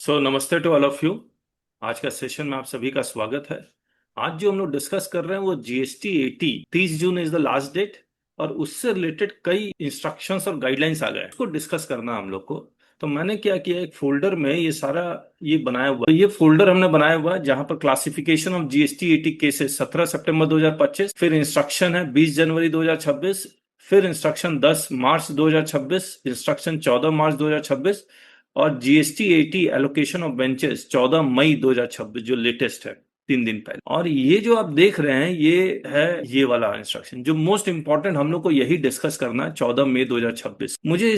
नमस्ते to all of you. आज का सेशन में आप सभी का स्वागत है। आज जो हम लोग डिस्कस कर रहे हैं वो GST 80 30 June is the last date और उससे रिलेटेड कई इंस्ट्रक्शंस और गाइडलाइंस आ गए, उसको डिस्कस करना है हम लोग को। तो मैंने क्या किया, एक फोल्डर में ये सारा ये बनाया हुआ है। ये फोल्डर हमने बनाया हुआ है जहां पर क्लासिफिकेशन ऑफ जीएसटी 80 केसेस 17 सितंबर 2025, फिर इंस्ट्रक्शन है 20 जनवरी 2026, फिर इंस्ट्रक्शन 10 मार्च 2026, इंस्ट्रक्शन 14 मार्च 2026 और जीएसटी 80 एलोकेशन ऑफ बेंचेस 14 मई 2026 जो लेटेस्ट है 3 दिन पहले। और ये जो आप देख रहे हैं ये है ये वाला इंस्ट्रक्शन जो मोस्ट इंपॉर्टेंट हम लोग को यही डिस्कस करना है 14 मई 2026। मुझे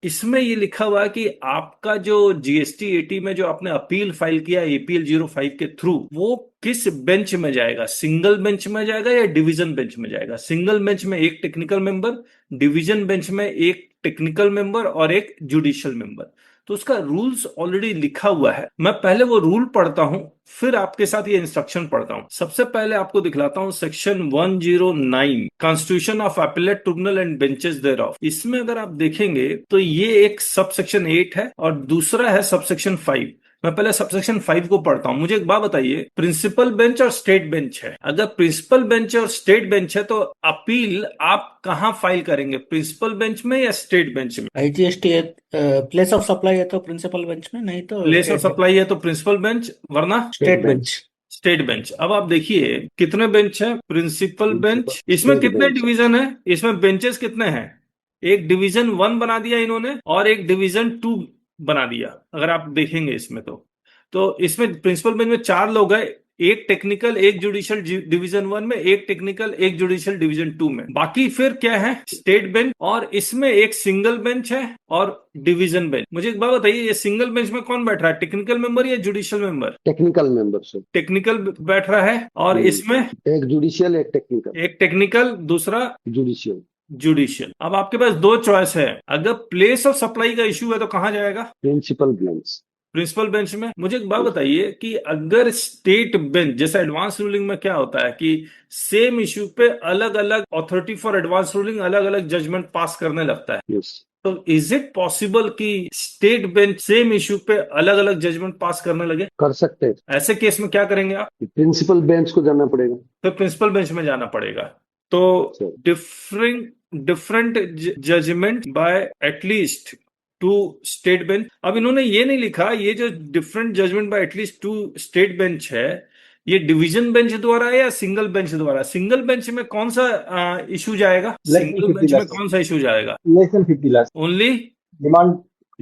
इसमें ये लिखा हुआ है कि आपका जो जीएसटी 80 में जो आपने अपील फाइल किया एपीएल 05 के थ्रू वो किस बेंच में जाएगा, सिंगल बेंच में जाएगा या डिवीजन बेंच में जाएगा। सिंगल बेंच में एक टेक्निकल मेंबर, डिवीजन बेंच में एक टेक्निकल मेंबर और एक जुडिशियल मेंबर। तो उसका रूल्स ऑलरेडी लिखा हुआ है। मैं पहले वो रूल पढ़ता हूं फिर आपके साथ ये इंस्ट्रक्शन पढ़ता हूं। सबसे पहले आपको दिखलाता हूं section 109 constitution of appellate tribunal and benches thereof. इसमें अगर आप देखेंगे तो ये एक सब सेक्शन 8 है और दूसरा है सब सेक्शन 5। मैं पहले सबसेक्शन 5 को पढ़ता हूं। मुझे एक बात बताइए, प्रिंसिपल बेंच और स्टेट बेंच है। अगर प्रिंसिपल बेंच और स्टेट बेंच है तो अपील आप कहां फाइल करेंगे, प्रिंसिपल बेंच में या स्टेट बेंच में। आईजीएसटी प्लेस ऑफ सप्लाई है तो प्रिंसिपल बेंच में, नहीं तो place of state bench. Supply है तो प्रिंसिपल बेंच, वरना स्टेट बेंच। State bench. अब आप देखिए कितने बेंच है, प्रिंसिपल प्रिंसिपल बेंच। इसमें स्टेट कितने बेंच है। डिवीजन है, इसमें बेंचेस कितने हैं। एक डिवीजन 1 बना दिया इन्होंने और एक डिवीजन 2 बना दिया। अगर आप देखेंगे इसमें तो इसमें प्रिंसिपल बेंच में 4 लोग हैं, एक टेक्निकल एक जुडिशियल डिवीजन 1 में, एक टेक्निकल एक जुडिशियल डिवीजन 2 में। बाकी फिर क्या है, स्टेट बेंच और इसमें एक सिंगल बेंच है और डिवीजन बेंच। मुझे एक बात बताइए, ये सिंगल बेंच में कौन बैठ रहा है, टेक्निकल मेंबर या judicial member. Technical membership. Technical बैठ रहा है और इसमें एक जुडिशियल एक टेक्निकल। एक टेक्निकल दूसरा जुडिशियल। जुडिशियल। अब आपके पास दो चॉइस है, अगर प्लेस ऑफ सप्लाई का इश्यू है तो कहां जाएगा, प्रिंसिपल बेंच। प्रिंसिपल बेंच में। मुझे एक बात बताइए कि अगर स्टेट बेंच जैसे एडवांस रूलिंग में क्या होता है कि सेम इश्यू पे अलग अलग अथॉरिटी फॉर एडवांस रूलिंग अलग अलग जजमेंट पास करने लगता है। यस। तो इज इट पॉसिबल कि स्टेट बेंच सेम इश्यू पे अलग अलग जजमेंट पास करने लगे। कर सकते हैं। ऐसे केस में क्या करेंगे आप, प्रिंसिपल बेंच को जाना पड़ेगा। तो प्रिंसिपल बेंच में जाना पड़ेगा। तो sir, different different judgment by at least 2 state bench. अब इन्होंने ये नहीं लिखा, ये जो different judgment by at least 2 state bench है ये डिवीजन बेंच द्वारा है या सिंगल बेंच द्वारा। सिंगल बेंच में कौन सा इशू जाएगा, Less than सिंगल 50 बेंच में lakhs. कौन सा इशू जाएगा। Less than 50 lakhs. Only Demand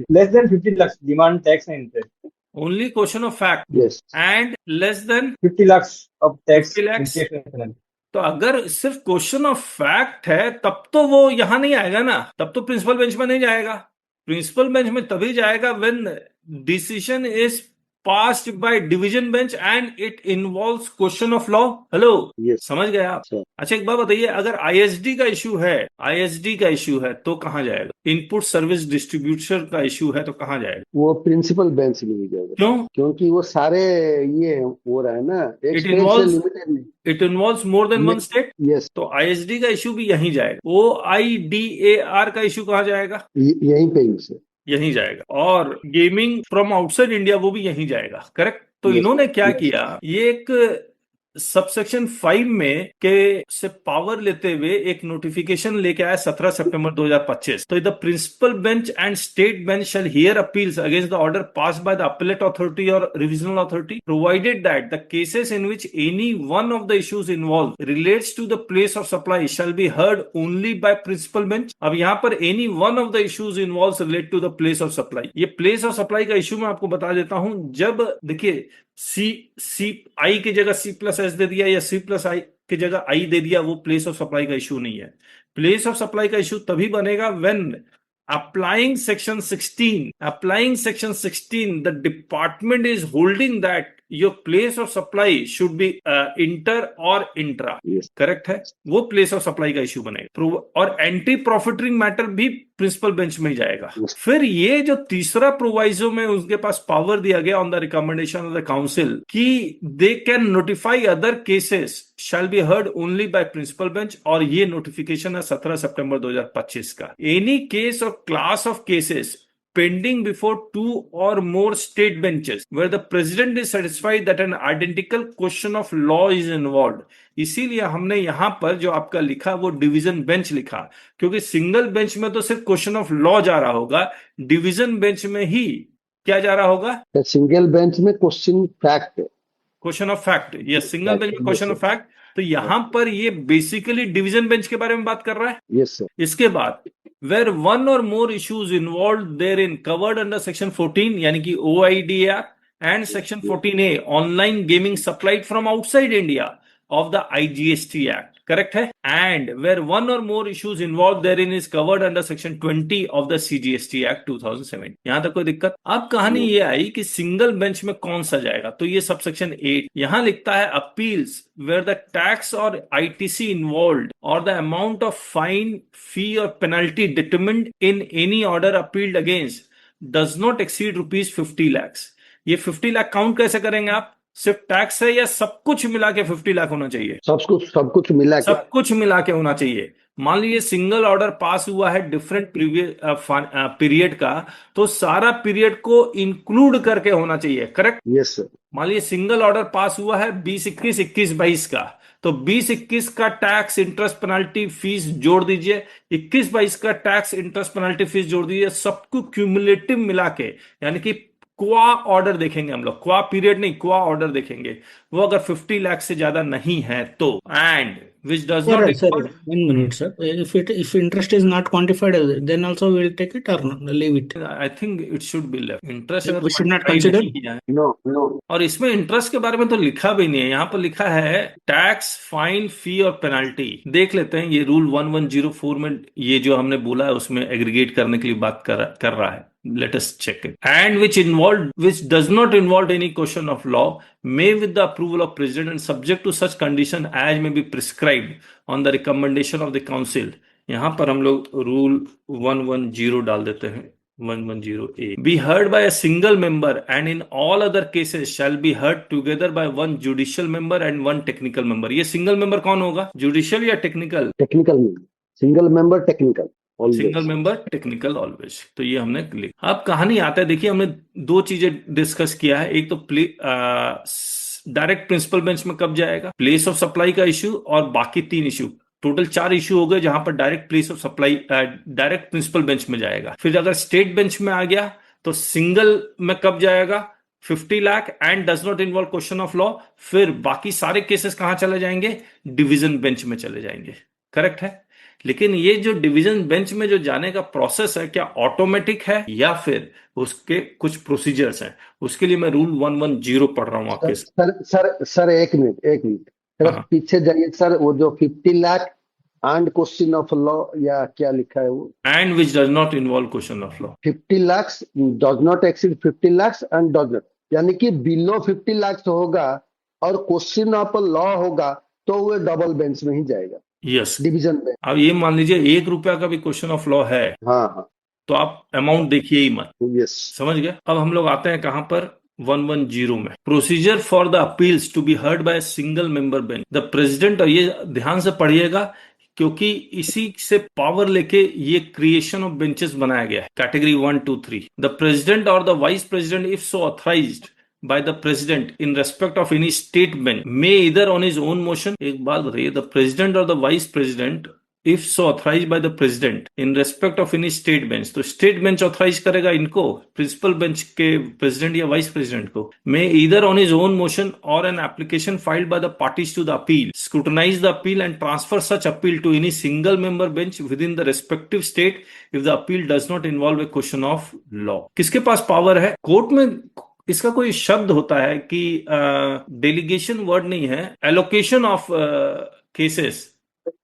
less than 50 lakhs. Demand tax and interest. Only question of fact yes. And less than 50 lakhs of tax 50 lakhs। interest and penalty. तो अगर सिर्फ question of fact है तब तो वो यहां नहीं आएगा ना, तब तो प्रिंसिपल बेंच में नहीं जाएगा। प्रिंसिपल बेंच में तभी जाएगा when decision is passed by division bench and it involves question of law. Hello, yes समझ गए आप। सर। अच्छा एक बात बताइए, अगर आईएसडी का इश्यू है, आईएसडी का इश्यू है तो कहां जाएगा। इनपुट सर्विस डिस्ट्रीब्यूटर का इश्यू है तो कहां जाएगा। वो प्रिंसिपल बेंच में ही जाएगा। क्यों, क्योंकि वो सारे ये हो रहा है ना, एक इट स्टेट से इन्वॉल्व्स लिमिटेड नहीं। It involves more than one state. Yes. तो आईएसडी का इश्यू भी यहीं जाएगा। ओ आई डी ए आर का इश्यू कहां जाएगा, यहीं पे ही से। यहीं जाएगा। और गेमिंग फ्रॉम आउटसाइड इंडिया वो भी यहीं जाएगा, करेक्ट। तो यस इन्होंने क्या यस। किया, ये एक सबसेक्शन 5 में के से पावर लेते हुए एक नोटिफिकेशन लेके आया 17 सितंबर 2025। तो the principal bench and state bench shall hear appeals against the order passed by the appellate authority और revisional authority provided that the cases in which any one of the issues involve relates to the place of supply shall be heard only by principal bench. अब यहां पर any one of the issues involve relate to the place of supply. ये place of supply का issue मैं आपको बता देता हूं। जब देखिए सी आई की जगह सी प्लस एस दे दिया या सी प्लस आई की जगह आई दे दिया, वो प्लेस ऑफ सप्लाई का इश्यू नहीं है। प्लेस ऑफ सप्लाई का इश्यू तभी बनेगा when applying section 16 the department is holding that your place of supply should be inter or intra। Yes। Correct है, वो प्लेस ऑफ सप्लाई का इश्यू बनेगा। और एंटी प्रॉफिटरिंग मैटर भी प्रिंसिपल बेंच में ही जाएगा। Yes। फिर ये जो तीसरा प्रोवाइजो में उनके पास पावर दिया गया on the recommendation of the council कि they can notify other cases shall be heard only by principal bench. और ये नोटिफिकेशन है 17 सितंबर 2025 का। एनी केस और class of cases pending before two or more state benches where the president is satisfied that an identical question of law is involved. इसीलिए हमने यहां पर जो आपका लिखा वो डिवीजन बेंच लिखा, क्योंकि सिंगल बेंच में तो सिर्फ क्वेश्चन ऑफ लॉ जा रहा होगा, डिवीजन बेंच में ही क्या जा रहा होगा? सिंगल बेंच में question fact, question of fact. Yes, single bench में क्वेश्चन yes, ऑफ फैक्ट। तो यहां पर ये बेसिकली डिवीजन बेंच के बारे में बात कर रहा है। Yes sir. इसके बाद where one or more issues involved therein covered under section 14 यानी कि OIDR and section 14A online gaming supplied from outside India of the IGST Act, correct है? And where one or more issues involved therein is covered under section 20 of the CGST Act 2007। यहां तक कोई दिक्कत? अब कहानी ये आई कि single bench में कौन सा जाएगा, तो ये सबसेक्शन 8 यहां लिखता है appeals where the tax or ITC involved or the amount of fine, fee or penalty determined in any order appealed against does not exceed rupees 50 lakhs। ये 50 लाख काउंट कैसे करेंगे आप? सिर्फ टैक्स है या सब कुछ मिला के 50 लाख होना चाहिए? सब कुछ मिला के, सब कुछ मिला के होना चाहिए। मान लीजिए सिंगल ऑर्डर पास हुआ है डिफरेंट पीरियड का, तो सारा पीरियड को इंक्लूड करके होना चाहिए, करेक्ट? Yes sir. मान लीजिए सिंगल ऑर्डर पास हुआ है 20-21, 21-22 का, तो 20-21 का टैक्स इंटरेस्ट पेनाल्टी फीस जोड़ दीजिए, 21-22 का टैक्स इंटरेस्ट पेनाल्टी फीस जोड़ दीजिए, सबको क्यूमुलेटिव मिला के, यानी कि क्वा ऑर्डर देखेंगे हम लोग, क्वा पीरियड नहीं, क्वा ऑर्डर देखेंगे। वो अगर 50 लाख से ज्यादा नहीं है तो, and which does not Sir, involve, 1 minute, sir. If interest is not quantified, then also we will take it or leave it. I think it should be left। Interest We should not consider? No और इसमें interest के बारे में तो लिखा भी नहीं है, यहाँ पर लिखा है टैक्स, फाइन, फी और पेनाल्टी। देख लेते हैं ये रूल 1104 में ये जो हमने बोला है उसमें एग्रीगेट करने के लिए बात कर रहा है। Let us check it। And which does not involve any question of law may with the approval of president and subject to such condition as may be prescribed on the recommendation of the council। यहां पर हम लोग rule 110 डाल देते हैं, 110A। Be heard by a single member and in all other cases shall be heard together by one judicial member and one technical member। ये single member कौन होगा, जुडिशियल या technical? Technical, single member technical, single member technical always. तो ये हमने लिखा। अब कहानी आता है, देखिए हमने दो चीजें डिस्कस किया है, एक तो डायरेक्ट प्रिंसिपल बेंच में कब जाएगा, प्लेस ऑफ सप्लाई का इश्यू, और बाकी 3 इश्यू, टोटल 4 इश्यू हो गए जहां पर direct place of supply direct principal bench में जाएगा। फिर अगर स्टेट बेंच में आ गया तो सिंगल में कब जाएगा, 50 lakh and does not involve question of law. फिर बाकी सारे केसेस कहां चले जाएंगे, डिवीजन बेंच में चले जाएंगे, करेक्ट है? लेकिन ये जो डिवीजन बेंच में जो जाने का प्रोसेस है, क्या ऑटोमेटिक है या फिर उसके कुछ प्रोसीजर्स हैं? उसके लिए मैं रूल 110 पढ़ रहा हूं आपके सर एक मिनट सर, पीछे जाइए सर। वो जो 50 lakh and question of law या क्या लिखा है वो, and which does not involve question of law. 50 lakh does not exceed 50 lakh and does not, यानी कि बिलो 50 लाख होगा और क्वेश्चन ऑफ लॉ होगा तो वो डबल बेंच में ही जाएगा, यस, डिवीजन में। अब ये मान लीजिए 1 रुपया का भी क्वेश्चन ऑफ लॉ है, हाँ, तो आप अमाउंट देखिए ही मत, यस, समझ गए? अब हम लोग आते हैं कहां पर, 110 में। Procedure for the appeals to be heard by single member bench the president, और ये ध्यान से पढ़िएगा क्योंकि इसी से पावर लेके ये क्रिएशन ऑफ बेंचेस बनाया गया है, कैटेगरी 1, 2, 3। द प्रेसिडेंट और the vice president if so authorised by the president in respect of any statement may either on his own motion, एक बात बताइए, the president or the vice president if so authorized by the president in respect of any state bench, तो state bench authorize करेगा इनको, principal bench के president या vice president को, may either on his own motion or an application filed by the parties to the appeal scrutinize the appeal and transfer such appeal to any single member bench within the respective state if the appeal does not involve a question of law। किसके पास power है? Court में इसका कोई शब्द होता है कि delegation word नहीं है, एलोकेशन ऑफ केसेस।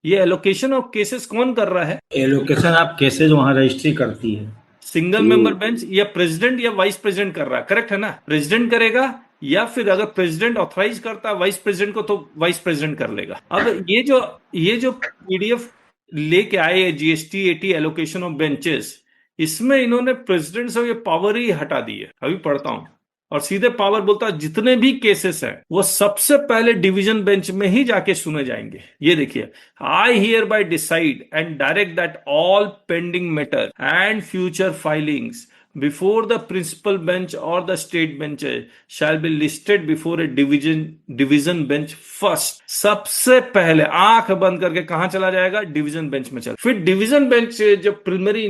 ये एलोकेशन ऑफ केसेस कौन कर रहा है? एलोकेशन ऑफ केसेस वहां रजिस्ट्री करती है सिंगल मेंबर बेंच, या प्रेसिडेंट या वाइस प्रेसिडेंट कर रहा है, करेक्ट है ना? प्रेसिडेंट करेगा, या फिर अगर प्रेसिडेंट ऑथराइज करता है वाइस प्रेसिडेंट को तो वाइस प्रेसिडेंट कर लेगा। अब ये जो पीडीएफ लेके आए जीएसटी 80 एलोकेशन ऑफ बेंचेस, इसमें इन्होंने प्रेसिडेंट से ये पावर ही हटा दी है। अभी पढ़ता हूं, और सीधे पावर बोलता है जितने भी केसेस हैं वो सबसे पहले डिवीजन बेंच में ही जाके सुने जाएंगे। ये देखिए, I hear bye decide and direct that all pending matter and future filings before the principal bench or the state bench shall be listed before a division bench first. सबसे पहले आंख बंद करके कहां चला जाएगा? डिवीजन बेंच में चल। फिर डिवीजन बेंच जब प्रिलिमिनरी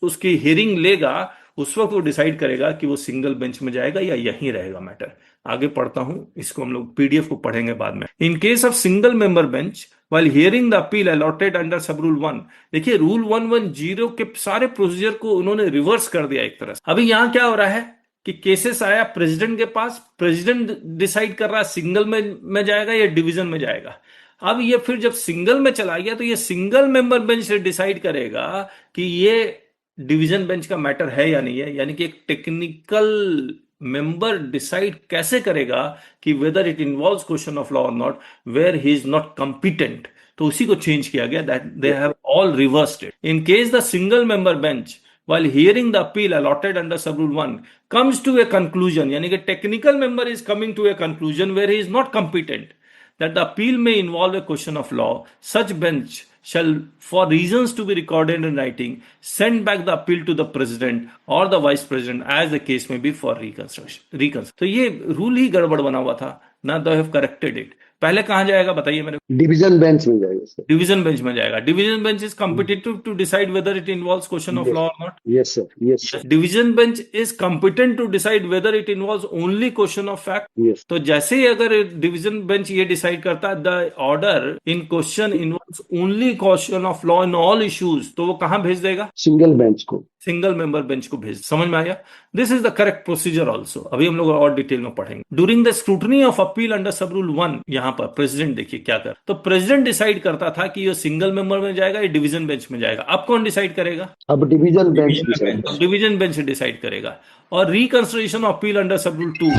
उसकी हियरिंग लेगा उस वक्त वो डिसाइड करेगा कि वो सिंगल बेंच में जाएगा या यहीं रहेगा मैटर। आगे पढ़ता हूं, इसको हम लोग पीडीएफ को पढ़ेंगे बाद में। In case of single member bench while hearing the appeal allotted under sub rule 1, देखिए रूल 110 के सारे प्रोसीजर को उन्होंने रिवर्स कर दिया एक तरह से। अभी यहां क्या हो रहा है कि केसेस आया प्रेसिडेंट के पास, प्रेसिडेंट डिसाइड कर रहा है सिंगल में जाएगा या डिवीजन में जाएगा। अब ये फिर जब सिंगल में चला गया तो ये सिंगल मेंबर बेंच से डिसाइड करेगा कि ये डिवीजन बेंच का मैटर है या नहीं है। यानी कि एक टेक्निकल मेंबर डिसाइड कैसे करेगा कि whether it involves question of law और not, where he is not competent. तो उसी को चेंज किया गया, that they have all reversed it. In case the single member bench while hearing the appeal allotted under sub rule 1 comes to a conclusion, यानी कि technical member is coming to a conclusion where he is not competent, that the appeal may involve a question of law, such bench shall, for reasons to be recorded in writing, send back the appeal to the president or the vice president as the case may be for reconsideration। तो ये rule ही गड़बड़ बना हुआ था ना, they have corrected it. पहले कहां जाएगा बताइए मेरे? डिवीजन बेंच में जाएगा सर। डिवीजन बेंच में जाएगा। Division bench is competitive to decide whether it involves question of law और not. Yes sir, yes sir. Division bench is competent to decide whether it involves only question of fact. Yes. तो जैसे ही अगर division bench ये decide करता है the order in question involves only question of law in all issues, तो वो कहां भेज देगा? सिंगल बेंच को, सिंगल मेंबर बेंच को भेज। समझ में आया? This is the correct procedure also. अभी हम लोग और डिटेल में पढ़ेंगे। During the scrutiny of appeal under sub rule 1, यहां पर प्रेसिडेंट देखिए क्या कर, तो प्रेसिडेंट डिसाइड करता था कि ये सिंगल मेंबर में जाएगा या डिवीजन बेंच में जाएगा। अब कौन डिसाइड करेगा? अब division bench decide, division bench decide करेगा। और reconsideration of appeal under sub rule 2,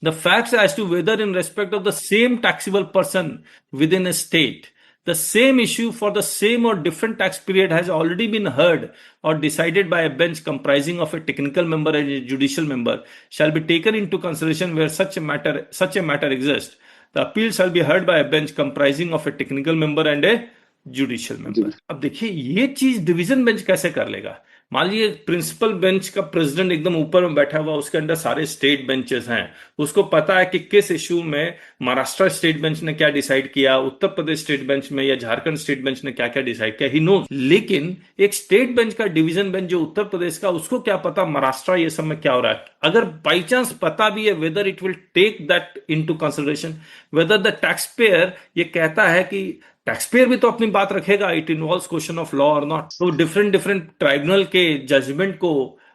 the facts as to whether in respect of the same taxable person within a state the same issue for the same or different tax period has already been heard or decided by a bench comprising of a technical member and a judicial member shall be taken into consideration where such a matter exists. The appeal shall be heard by a bench comprising of a technical member and a judicial member. अब देखिए ये चीज division bench कैसे कर लेगा? मान लीजिए principal bench का प्रेसिडेंट एकदम ऊपर में बैठा हुआ, उसके अंदर सारे स्टेट बेंचेस हैं, उसको पता है कि किस इश्यू में महाराष्ट्र स्टेट बेंच ने क्या डिसाइड किया, उत्तर प्रदेश स्टेट बेंच में या झारखंड स्टेट बेंच ने क्या क्या डिसाइड किया, ही नोज। लेकिन एक स्टेट बेंच का डिवीजन बेंच जो उत्तर प्रदेश का, उसको क्या पता महाराष्ट्र ये सब में क्या हो रहा है? अगर बाई चांस पता भी है, whether it will take that into consideration, whether the taxpayer ये कहता है कि टैक्स पेयर भी तो अपनी बात रखेगा, it involves question of law और नॉट, तो डिफरेंट ट्राइब्यूनल के जजमेंट को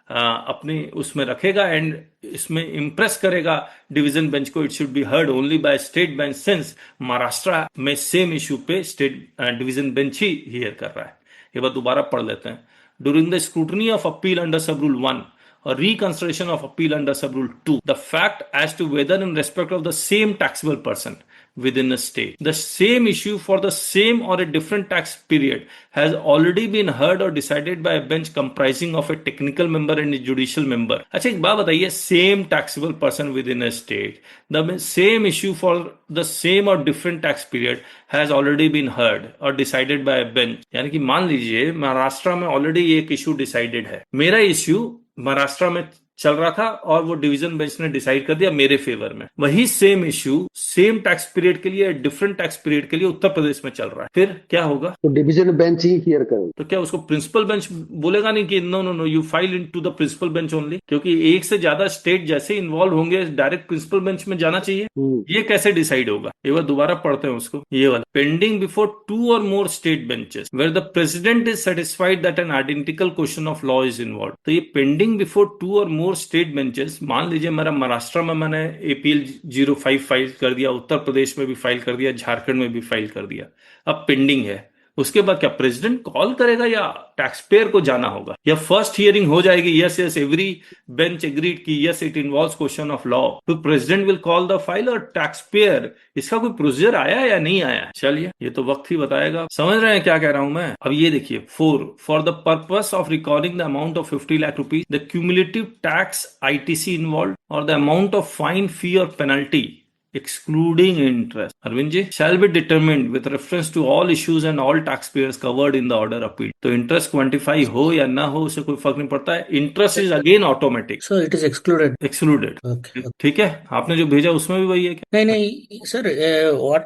अपनी उसमें रखेगा एंड इसमें इंप्रेस करेगा डिवीजन बेंच को। It should B heard only by state bench since Maharashtra में सेम इश्यू पे state division bench he here कर रहा है। ये बात दोबारा पढ़ लेते हैं। During the scrutiny of appeal under sub rule 1 or reconsideration of appeal under sub rule 2, the fact as to whether in respect of the same taxable person within a state the same issue for the same or a different tax period has already been heard or decided by a bench comprising of a technical member and a judicial member। अच्छा एक बात बताइए, same taxable person within a state, the same issue for the same or different tax period has already been heard or decided by a bench। यानी कि मान लीजिए महाराष्ट्र में already एक इश्यू डिसाइडेड है, मेरा इश्यू महाराष्ट्र में चल रहा था और वो डिवीजन बेंच ने डिसाइड कर दिया मेरे फेवर में। वही same issue same tax period के लिए, डिफरेंट टैक्स पीरियड के लिए उत्तर प्रदेश में चल रहा है, फिर क्या होगा? तो डिवीजन बेंच ही हियर करेगा। तो क्या उसको प्रिंसिपल बेंच बोलेगा नहीं कि no no no you file into the principal bench only? क्योंकि एक से ज्यादा स्टेट जैसे इन्वॉल्व होंगे डायरेक्ट प्रिंसिपल बेंच में जाना चाहिए। ये कैसे डिसाइड होगा? एक बार दोबारा पढ़ते हैं उसको, ये वाला। Pending before 2 or more state benches where the president is satisfied that an identical question of law is involve. तो ये pending before 2 or more state benches, मान लीजिए मेरा महाराष्ट्र में मैंने एपीएल 05 फाइल कर दिया, उत्तर प्रदेश में भी फाइल कर दिया, झारखंड में भी फाइल कर दिया, अब पेंडिंग है। उसके बाद क्या प्रेसिडेंट कॉल करेगा या टैक्स पेयर को जाना होगा, या फर्स्ट हियरिंग हो जाएगी, yes yes every bench agreed कि yes it involves question of law, तो president will call the file और टैक्स पेयर, इसका कोई प्रोसीजर आया या नहीं आया? चलिए ये तो वक्त ही बताएगा। समझ रहे हैं क्या कह रहा हूं मैं? अब ये देखिए 4, for the purpose of recording the amount of 50 lakh rupees, the cumulative tax ITC involve और द अमाउंट ऑफ फाइन, फी और penalty excluding interest. Arvind ji, shall be determined with reference to all issues and all taxpayers covered in the order appeal. तो interest quantify हो या ना हो उससे कोई फर्क नहीं पड़ता है. Interest is again automatic. So it is excluded. Excluded. Okay. ठीक है, आपने जो भेजा उसमें भी वही है क्या? नहीं sir, what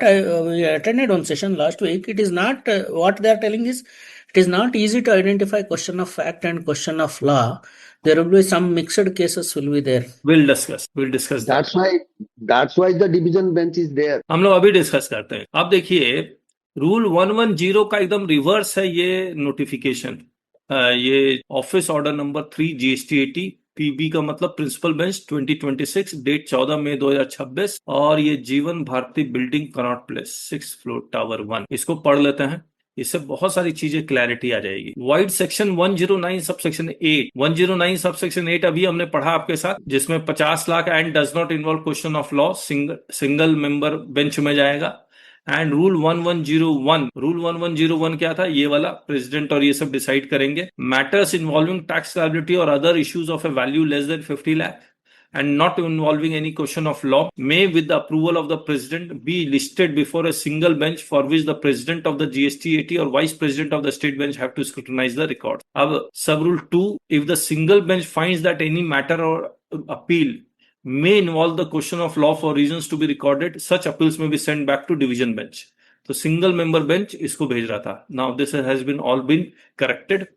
we attended on session last week, it is not what they are telling is it is not easy to identify question of fact and question of law. There will be some mixed cases will be there. We'll discuss that. That's why the division bench is there. हम लोग अभी discuss करते हैं. अब देखिए rule 110 का एकदम reverse है ये नोटिफिकेशन. ये office order number 3 GST 80 PB का मतलब प्रिंसिपल बेंच 2026 डेट 14 मई 2026 और ये Jeevan Bharati building Connaught Place 6th floor tower 1. इसको पढ़ लेते हैं, इससे बहुत सारी चीजें क्लैरिटी आ जाएगी. Wide section 109 sub section 8 109 sub section 8 अभी हमने पढ़ा आपके साथ, जिसमें 50 lakh and does not involve question of law single member bench में जाएगा. एंड रूल 1101 क्या था? ये वाला प्रेसिडेंट और ये सब डिसाइड करेंगे. मैटर्स इन्वॉल्विंग टैक्स लायबिलिटी और other issues of A value less than 50 lakh and not involving any question of law may with the approval of the president be listed before a single bench for which the president of the GST 80 or vice president of the state bench have to scrutinize the records. अब sub rule 2, if the single bench finds that any matter or appeal may involve the question of law for reasons to be recorded, such appeals may be sent back to division bench. तो single member bench इसको भेज रहा था. Now this has been all been corrected.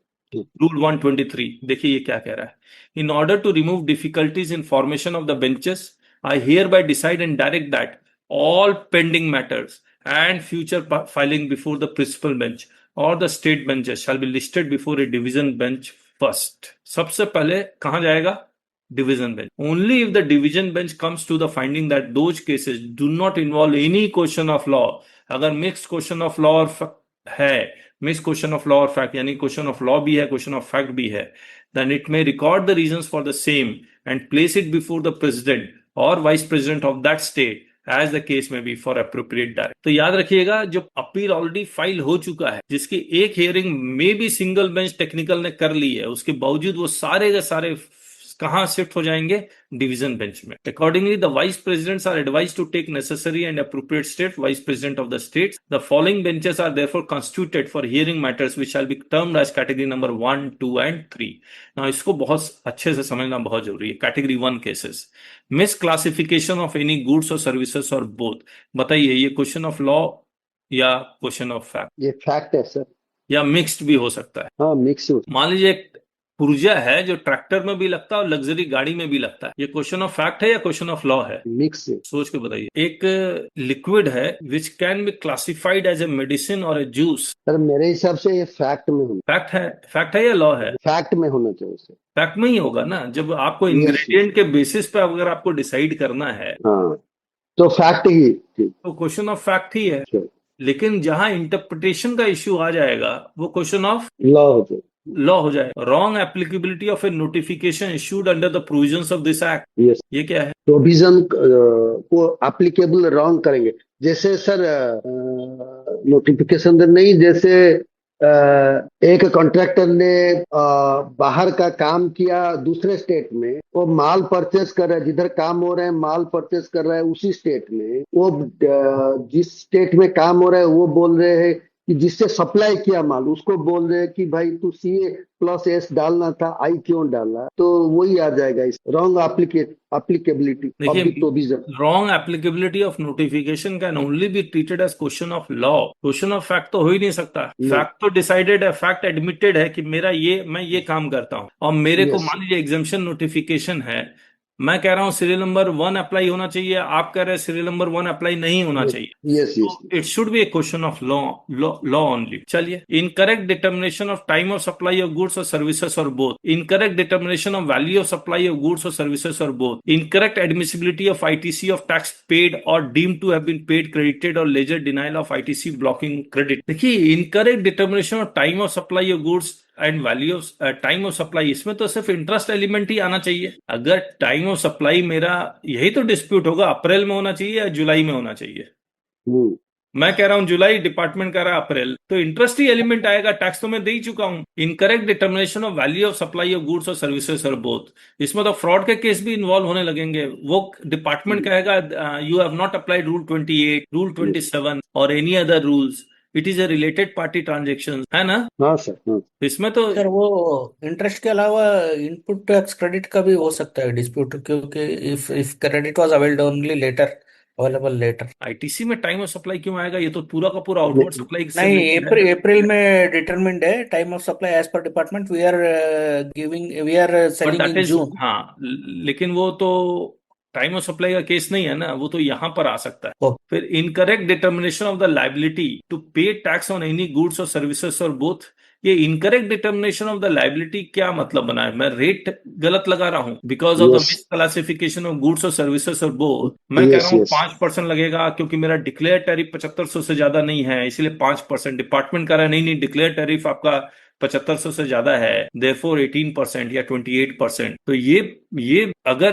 Rule 123 देखिए ये क्या कह रहा है. In order to remove difficulties in formation of the benches, I hereby decide and direct that all pending matters and future filing before the principal bench or the state benches shall be listed before a division bench first. सबसे पहले कहाँ जाएगा? Division bench. Only if the division bench comes to the finding that those cases do not involve any question of law, अगर mixed question of law है, mix question of law और fact यानी question of law भी है question of fact भी है, then it may record the reasons for the same and place it before the president और vice president of that state as the case may be for appropriate direct. तो याद रखिएगा जो appeal already file हो चुका है, जिसकी एक हियरिंग में भी सिंगल बेंच टेक्निकल ने कर ली है, उसके बावजूद वो सारे के सारे कहां शिफ्ट हो जाएंगे? डिवीजन बेंच में. Accordingly the vice presidents are advised to take necessary and appropriate step. Vice president of the states. The following benches are therefore constituted for hearing matters which shall be termed as category number 1, 2 and 3. Now इसको बहुत अच्छे से समझना बहुत जरूरी है. Category 1 cases, misclassification of any goods और services और बोथ. बताइए ये क्वेश्चन ऑफ लॉ या क्वेश्चन ऑफ फैक्ट? ये फैक्ट है सर. या मिक्स्ड भी हो सकता है. हाँ मिक्स. मान लीजिए एक पुर्जा है जो ट्रैक्टर में भी लगता है और लग्जरी गाड़ी में भी लगता है. ये क्वेश्चन ऑफ फैक्ट है या क्वेश्चन ऑफ लॉ है? मिक्स. सोच के बताइए. एक लिक्विड है which can be classified as a medicine और ए जूस. सर मेरे हिसाब से ये फैक्ट में होना. फैक्ट है या लॉ है? फैक्ट में होना चाहिए सर. फैक्ट में ही होगा ना. जब आपको इंग्रेडिएंट के बेसिस पे अगर आपको डिसाइड करना है हाँ तो फैक्ट ही तो क्वेश्चन ऑफ फैक्ट ही है. Sure. लेकिन जहां इंटरप्रिटेशन का इश्यू आ जाएगा वो क्वेश्चन ऑफ लॉ हो जाएगा. Wrong applicability of A notification issued under the provisions of this act. Yes. ये क्या है? प्रोविजन को एप्लीकेबल रॉन्ग करेंगे. जैसे सर नोटिफिकेशन नहीं, जैसे एक कॉन्ट्रैक्टर ने बाहर का काम किया दूसरे स्टेट में, वो माल परचेस कर रहा है, जिधर काम हो रहा है माल परचेस कर रहा है उसी स्टेट में, वो जिस स्टेट में काम हो रहा है वो बोल रहे हैं कि जिससे सप्लाई किया माल उसको बोल रहे हैं कि भाई तू CA+S डालना था, आई क्यों डाला? तो वही आ जाएगा इस wrong applicability of the provision. Wrong applicability of notification can only be treated as question of law. Question of fact तो हो ही नहीं सकता. फैक्ट तो डिसाइडेड है, फैक्ट एडमिटेड है कि मेरा मैं ये काम करता हूँ और मेरे को मान लीजिए एग्जम्पशन नोटिफिकेशन है, मैं कह रहा हूँ सीरियल नंबर 1 अप्लाई होना चाहिए, आप कह रहे हैं सीरियल नंबर 1 अप्लाई नहीं होना चाहिए. Yes. It should be a question of law only. चलिए. Incorrect determination of time of supply of goods और सर्विसेज और both. Incorrect determination of value of supply of goods और सर्विसेज और both. Incorrect admissibility of ITC of tax paid और deemed to have been paid credited और ledger denial of ITC blocking credit. देखिए incorrect determination of time of supply of goods and value of time of supply, इसमें तो सिर्फ interest element ही आना चाहिए. अगर time of supply मेरा यही तो डिस्प्यूट होगा, अप्रैल में होना चाहिए या जुलाई में होना चाहिए? मैं कह रहा हूं जुलाई, डिपार्टमेंट कह रहा है अप्रैल, तो इंटरेस्ट ही एलिमेंट आएगा, टैक्स तो मैं दे ही चुका हूं। Incorrect determination of value of supply of goods और सर्विसेज और बोथ, इसमें तो फ्रॉड के केस भी इन्वॉल्व होने लगेंगे। वो डिपार्टमेंट कहेगा you have not applied rule 28, rule 27 और any other rules, it is a related party transaction, है ना? हाँ सर, हाँ। इसमें तो सर वो इंटरेस्ट के अलावा इनपुट टैक्स क्रेडिट का भी हो सकता है डिस्प्यूट, क्योंकि if credit was availed only later, available later. ITC में टाइम ऑफ सप्लाई क्यों आएगा? ये तो पूरा का पूरा आउटवर्ड सप्लाई से नहीं, रिलेटेड है। अप्रैल में डिटरमिन्ड है time of supply as per department, we are but selling that in is, June. हाँ, लेकिन वो तो टाइम ऑफ सप्लाई का केस नहीं है ना, वो तो यहां पर आ सकता है। ओके। फिर incorrect determination of the liability to pay tax on any goods और सर्विसेज और बोथ, ये incorrect determination of the liability क्या मतलब बना है? मैं रेट गलत लगा रहा हूं because of the yes, miss classification of goods और सर्विसेज और बोथ। मैं कह रहा यस, हूँ यस। 5% लगेगा क्योंकि मेरा डिक्लेयर टैरिफ 7500 से ज्यादा नहीं है, इसलिए 5%। डिपार्टमेंट कह रहा है नहीं नहीं, डिक्लेयर टैरिफ आपका 7500 से ज्यादा है, देयरफॉर 18% या 28%। तो ये अगर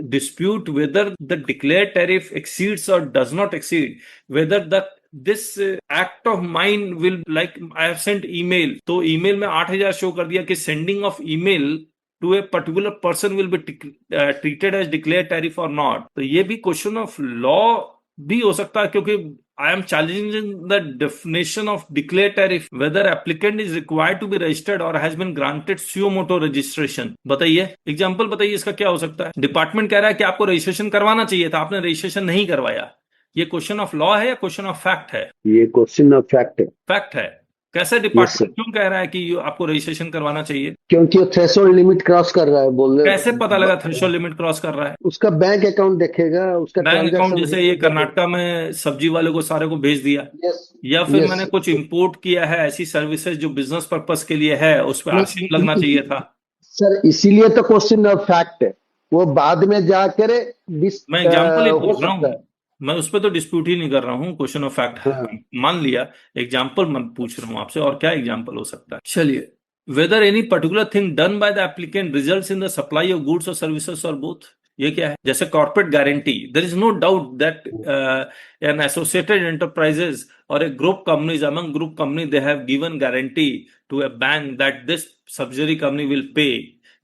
dispute whether the declare tariff exceeds और does not exceed, whether the this act of mine will, like I have sent email, तो ईमेल में 8000 शो कर दिया कि sending of email to a particular person will be treated as declare tariff और not. तो ये भी question of law भी हो सकता है, क्योंकि I am challenging the definition of declared tariff, whether applicant is required to be registered or has been granted suo motu registration। बताइए, एग्जाम्पल बताइए इसका क्या हो सकता है? डिपार्टमेंट कह रहा है कि आपको रजिस्ट्रेशन करवाना चाहिए था, आपने रजिस्ट्रेशन नहीं करवाया। ये क्वेश्चन ऑफ लॉ है या क्वेश्चन ऑफ फैक्ट है? ये क्वेश्चन ऑफ फैक्ट है। फैक्ट है। कैसे यस डिपार्टमेंट सर, क्यों कह रहा है कि आपको रजिस्ट्रेशन करवाना चाहिए? क्योंकि वो थ्रेशोल्ड लिमिट क्रॉस कर रहा है, बोल कैसे पता लगा रहे। थ्रेशोल्ड लिमिट क्रॉस कर रहा है? उसका बैंक अकाउंट देखेगा, उसका बैंक अकाउंट, ट्रांजैक्शन जैसे ये हिस्ट्री देखेगा। कर्नाटका में सब्जी वाले को सारे को भेज दिया, यस, या फिर यस। मैंने कुछ इंपोर्ट किया है ऐसी सर्विसेज जो बिजनेस पर्पस के लिए है, उस पर आरसीएम लगना चाहिए था। सर इसीलिए तो क्वेश्चन ऑफ फैक्ट है, वो बाद में जाकर मैं एग्जांपल ही हो पूछ रहा सकता हूँ, है। मैं उस पर तो डिस्प्यूट ही नहीं कर रहा हूँ, क्वेश्चन ऑफ फैक्ट हाँ। मान लिया। एग्जांपल मैं पूछ रहा हूँ आपसे, और क्या एग्जांपल हो सकता है? चलिए, whether any particular thing done by the applicant results in the supply of goods और सर्विसेज और बोथ, ये क्या है? जैसे corporate guarantee, there is no doubt that an associated enterprises or a group companies, among group company they have given guarantee to a bank that this subsidiary company will pay.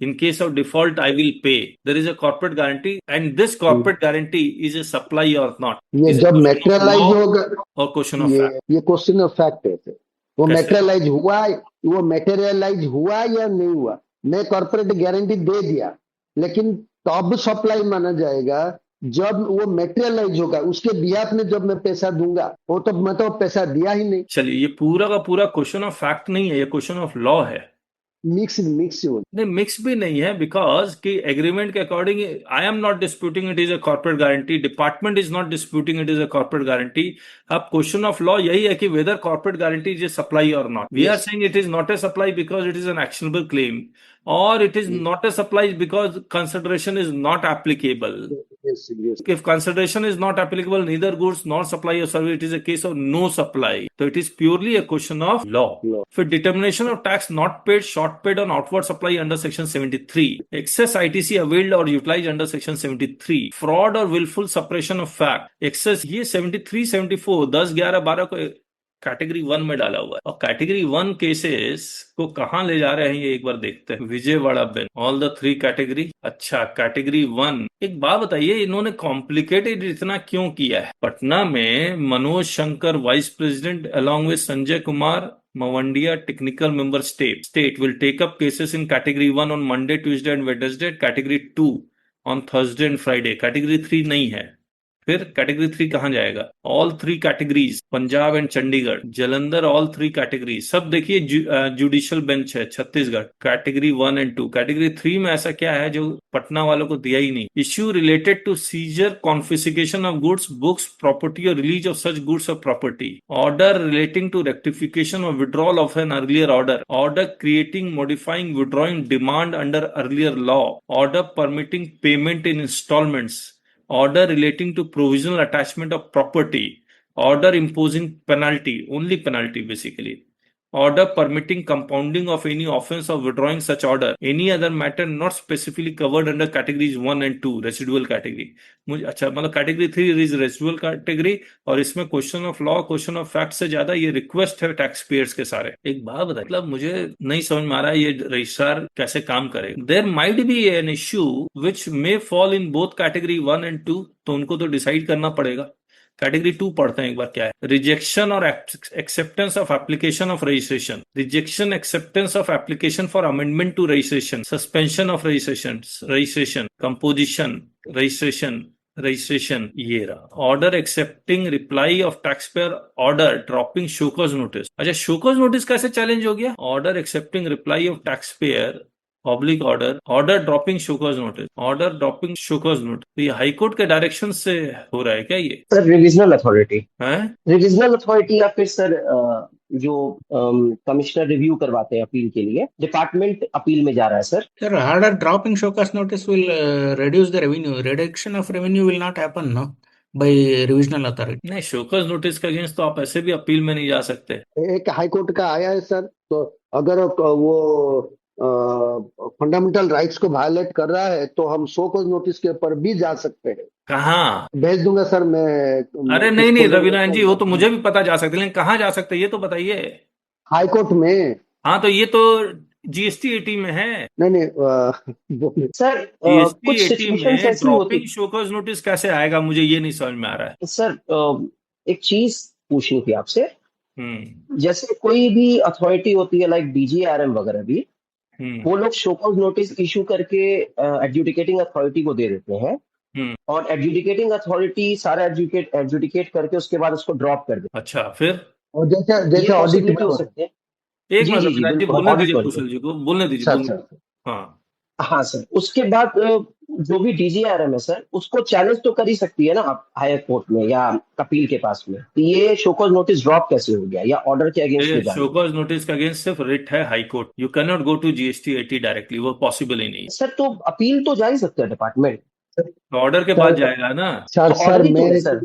In case of default, I will pay. There is a corporate guarantee, and this corporate guarantee is a supply or not. ये Is a जब question of materialise law होगा, or question of fact? ये question of fact है sir. वो कैसे? Materialise हुआ, वो materialise हुआ या नहीं हुआ। मैं कॉर्पोरेट गारंटी दे दिया, लेकिन तब सप्लाई माना जाएगा जब वो मेटेरियलाइज होगा। उसके बिहाफ में जब मैं पैसा दूंगा, वो तो मैं तो पैसा दिया ही नहीं। चलिए, ये पूरा का पूरा क्वेश्चन ऑफ फैक्ट नहीं है, ये क्वेश्चन ऑफ लॉ है। मिक्स हो। नहीं, मिक्स भी नहीं है, बिकॉज कि एग्रीमेंट के according I am not disputing it is a corporate guarantee, department is not disputing it is a corporate guarantee. अब क्वेश्चन ऑफ लॉ यही है कि whether corporate guarantee is a supply और not. We are yes, saying it is not a supply because it is an actionable claim, और it is not a supply because consideration is not applicable. Yes, yes. If consideration is not applicable, neither goods nor supply or service, it is a case of no supply. So it is purely a question of law. For determination of tax not paid, short paid on outward supply under section 73, excess ITC availed or utilized under section 73, fraud or willful suppression of fact, excess, ये 73, 74, 10, 11, 12 को category 1 में डाला हुआ है। और category 1 cases को कहां ले जा रहे हैं ये एक बार देखते हैं। Vijayawada bench, all the 3 category. अच्छा, कैटेगरी 1, एक बात बताइए, इन्होंने कॉम्प्लिकेटेड इतना क्यों किया है? पटना में Manoj Shankar vice president along with Sanjay Kumar Mavandia, technical member state will take up cases in category 1 on Monday, Tuesday and Wednesday, category 2 on Thursday and Friday, category 3 नहीं है। फिर कैटेगरी 3 कहां जाएगा? All 3 categories, Punjab and Chandigarh, Jalandhar, all 3 categories सब देखिए। Judicial bench है Chhattisgarh, category 1 and 2। Category 3 में ऐसा क्या है जो पटना वालों को दिया ही नहीं? Issue related to seizure, confiscation of goods, books, property और रिलीज ऑफ सच गुड्स और property, order relating to rectification और withdrawal of an earlier order, order creating, modifying, withdrawing demand under earlier law, order permitting payment in instalments, order relating to provisional attachment of property, order imposing penalty, only penalty basically, order permitting compounding of any offense or withdrawing such order, any other matter not specifically covered under categories 1 and 2 residual category। मुझे अच्छा मतलब category 3 is residual category, और इसमें question of law question of fact से ज्यादा ये request है tax payers के सारे। एक बात बताइए, मतलब मुझे नहीं समझ में आ रहा है ये रजिस्ट्रार कैसे काम करेगा। There might be an issue which may fall in both category 1 and 2, तो उनको तो डिसाइड करना पड़ेगा। कैटेगरी 2 पढ़ते हैं एक बार क्या है। रिजेक्शन और acceptance of application of registration, rejection acceptance of application for amendment to registration, suspension of registration, composition registration ये रहा। Order accepting reply of tax payer order dropping show cause notice. अच्छा, शोकॉज नोटिस कैसे challenge हो गया? Order accepting reply of tax payer oblique order dropping show cause notice, order dropping show cause notice, तो ये high court के direction से हो रहा है क्या ये? सर रिविजनल अथॉरिटी, है रिविजनल अथॉरिटी या फिर सर जो कमिश्नर रिव्यू करवाते हैं अपील के लिए, डिपार्टमेंट अपील में जा रहा है sir. Sir, order dropping show cause notice will reduce the revenue. Reduction of revenue will not happen, no, by revisional authority. नहीं, शोकॉज नोटिस के अगेंस्ट तो आप ऐसे भी अपील में नहीं जा सकते। एक हाईकोर्ट का आया है सर, तो अगर वो फंडामेंटल राइट्स को वायलेट कर रहा है तो हम शो कॉज नोटिस के ऊपर भी जा सकते हैं। कहाँ? भेज दूंगा सर मैं। अरे नहीं रविनारायण जी, वो तो मुझे भी पता जा सकते, लेकिन कहाँ जा सकते ये तो बताइए। हाईकोर्ट में। हाँ, तो ये तो जीएसटी 80 में है। नहीं सर जीएसटी कुछ 80 सिचुएशंस में ऐसी ड्रॉपिंग होती शोकॉज नोटिस कैसे आएगा, मुझे ये नहीं समझ में आ रहा है। सर एक चीज पूछनी थी आपसे। हम्म जैसे कोई भी अथॉरिटी होती है लाइक डीजीआरएम वगैरह भी, वो लोग शोकॉज नोटिस इशू करके एडजुडिकेटिंग अथॉरिटी को दे देते हैं, और एडजुडिकेटिंग अथॉरिटी सारा एडजुडिकेट करके उसके बाद उसको ड्रॉप कर देते अच्छा, फिर और जैसे हैं। ऑडिट ये हो सकते हैं। एक जी मिनट जी जी रविनारायण जी, बिल्कुल, बोलने ऑडिट दीजिए, वाली कुशल जी को बोलने दीजिए। सर हाँ हाँ सर, उसके बाद जो भी डीजीआरएम है सर, उसको चैलेंज तो कर ही सकती है ना आप हायर कोर्ट में या अपील के पास में। ये शोकॉज नोटिस ड्रॉप कैसे हो गया या ऑर्डर के अगेंस्ट में जाना? शोकॉज नोटिस के अगेंस्ट सिर्फ रिट है high court. You can not go to GST 80 directly, वो पॉसिबल ही नहीं है। सर तो अपील तो जा ही सकता है डिपार्टमेंट, ऑर्डर के बाद जाएगा ना। सर ऑर्डर ही तो है सर।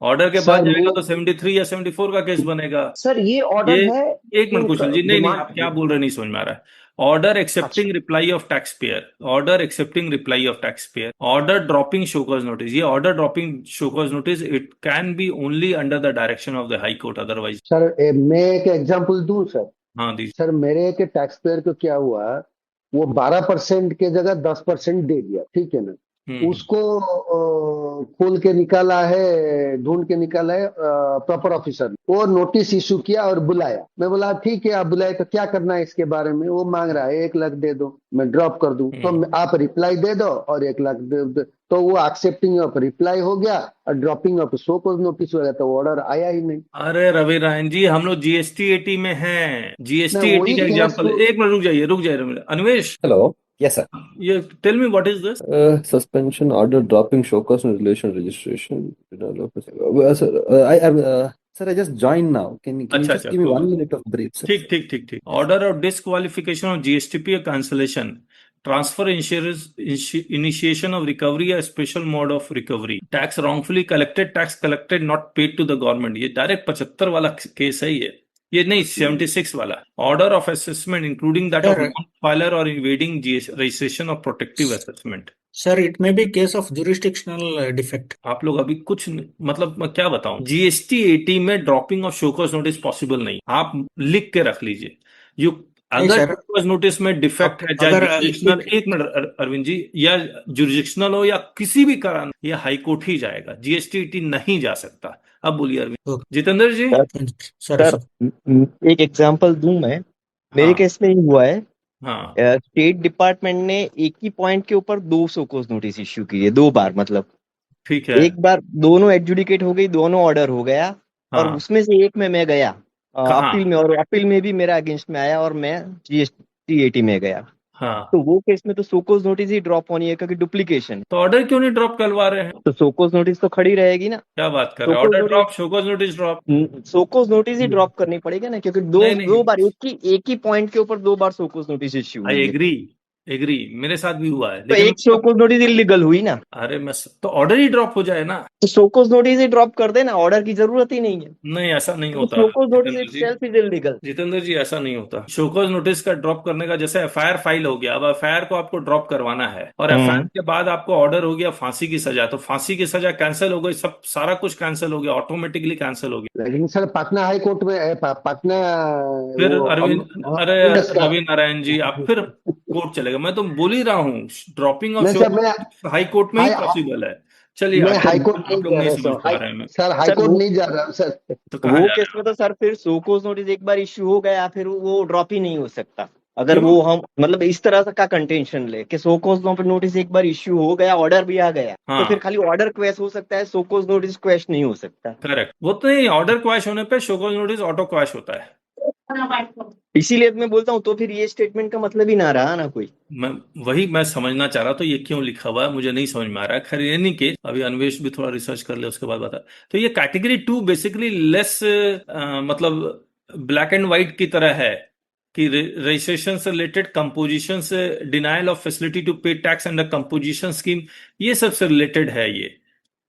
ऑर्डर के बाद जाएगा तो 73 या 74 का केस बनेगा। सर ये ऑर्डर है। एक मिनट कुशल जी, नहीं आप क्या बोल रहे नहीं समझ में आ रहा है। Order accepting reply of tax payer, order accepting reply of tax payer, order dropping show cause notice. ये order dropping show cause notice it can be only under the direction of the high court, otherwise. Sir मैं एक example दूं sir. हाँ दीजिए। Sir मेरे एक tax payer को क्या हुआ, वो 12% के जगह 10% दे दिया, ठीक है ना। उसको खोल के निकाला है, ढूंढ के निकाला है प्रॉपर ऑफिसर, वो नोटिस इशू किया और बुलाया। मैं बोला ठीक है, आप बुलाए तो क्या करना है इसके बारे में। वो मांग रहा है 1 लाख दे दो, मैं ड्रॉप कर दूं, तो आप रिप्लाई दे दो और 1 लाख दे दो। तो वो एक्सेप्टिंग ऑफ रिप्लाई हो गया और dropping of show cause notice हो गया, तो ऑर्डर आया ही नहीं। अरे रविनारायण जी, हम लोग जीएसटी 80 में हैं। जीएसटी 80 का एग्जांपल, एक मिनट रुक जाइए Anvesh. Hello. Yes, sir. You tell me what is this? Suspension order dropping show cause and relation registration. Sir, sir, I just joined now. Can you just give me 1 minute of brief, sir? ठीक। Order of disqualification of GSTP or cancellation. Transfer insurance initiation of recovery or special mode of recovery. Tax wrongfully collected, tax collected not paid to the government. ये direct 75 वाला case है ये नहीं 76 वाला। Order of assessment including that of filer और evading registration of protective assessment. Sir it may be case of jurisdictional defect. आप लोग अभी कुछ मतलब मैं क्या बताऊं, जीएसटी 80 में dropping of show cause notice possible नहीं। आप लिख के रख लीजिए। अगर शोकॉज नोटिस में डिफेक्ट है, जुरिस्डिक्शनल, एक मिनट अरविंद जी, या जुरिस्डिक्शनल हो या किसी भी कारण, ये हाई कोर्ट ही जाएगा, जीएसटी 80 नहीं जा सकता। अब बोलिए अरविंद। जितेंद्र जी। सर एक एग्जांपल दूं मैं। मेरे केस में ही हुआ है। स्टेट डिपार्टमेंट ने एक ही पॉइंट के ऊपर 2 शोकॉज नोटिस इश्यू किए 2 बार, मतलब ठीक है। एक बार दोनों एडजुडिकेट हो गई, दोनों ऑर्डर हो गया, और उसमें से एक में मैं गया अपील में, और अपील में भी मेरा अगेंस्ट में आया और मैं जीएसटी 80 में गया। तो वो केस में तो शोकॉज नोटिस ही ड्रॉप होनी है क्योंकि डुप्लीकेशन। तो ऑर्डर क्यों नहीं ड्रॉप करवा रहे हैं? तो शोकॉज नोटिस तो खड़ी रहेगी ना। क्या बात कर रहे हैं? Order drop, show cause notice drop. Show cause notice ही ड्रॉप करनी पड़ेगी ना, क्योंकि दो बार एक ही पॉइंट के ऊपर 2 बार show cause notice issue. I agree, agree, मेरे साथ भी हुआ है, तो लेकिन एक शोकोज नोटिस इलीगल हुई ना, अरे तो ऑर्डर ही ड्रॉप हो जाए ना। तो शोकोज नोटिस ही ड्रॉप कर देना, ऑर्डर की जरूरत ही नहीं है। नहीं, ऐसा नहीं तो होता show cause notice Jitendra ji. Itself is illegal. Jitendra ji, ऐसा नहीं होता। शोकॉज नोटिस का ड्रॉप करने का, जैसे एफआईआर फाइल हो गया, अब एफआईआर को आपको ड्रॉप करवाना है, और एफआईआर के बाद आपको ऑर्डर हो गया फांसी की सजा, तो फांसी की सजा कैंसिल हो गई, सब सारा कुछ कैंसिल हो गया, ऑटोमेटिकली कैंसिल हो गया। लेकिन सर पटना हाई कोर्ट में पटना फिर वो अरे रवि नारायण जी, आप फिर कोर्ट चलेगा। मैं तो बोल ही रहा हूँ, ड्रॉपिंग ऑफ नहीं सर, मैं शोकॉज हाई कोर्ट में ही पॉसिबल है। चलिए मैं आगे, हाई कोर्ट नहीं आप लोग जा नहीं रहा समझ पा रहे हैं। सर हाई सर कोर्ट वो नहीं जा रहा सर। तो कहाँ वो जा केस रहे में तो सर फिर शोकोज नोटिस एक बार इश्यू हो गया फिर वो ड्रॉप ही नहीं हो सकता। अगर क्यों? वो हम मतलब इस तरह का कंटेंशन ले कि शोकोज नोटिस एक बार इश्यू हो गया, ऑर्डर भी आ गया, तो फिर हाँ, खाली ऑर्डर क्वेश हो सकता है, शोकोज नोटिस क्वेश नहीं हो सकता। करेक्ट। वो तो नहीं, ऑर्डर क्वैश होने पे शोकॉज नोटिस ऑटो क्वैश होता है। इसीलिए मैं बोलता हूँ, तो फिर ये स्टेटमेंट का मतलब ही ना रहा ना कोई। मैं समझना चाह रहा, तो ये क्यों लिखा हुआ है मुझे नहीं समझ में आ रहा है। खैर यानी कि अभी अन्वेष भी थोड़ा रिसर्च कर ले, उसके बाद बता। तो ये कैटेगरी 2 बेसिकली लेस, मतलब ब्लैक एंड व्हाइट की तरह है, कि रजिस्ट्रेशन से रिलेटेड, कंपोजिशन से, denial of facility to pay tax under composition scheme, ये सब से रिलेटेड है ये।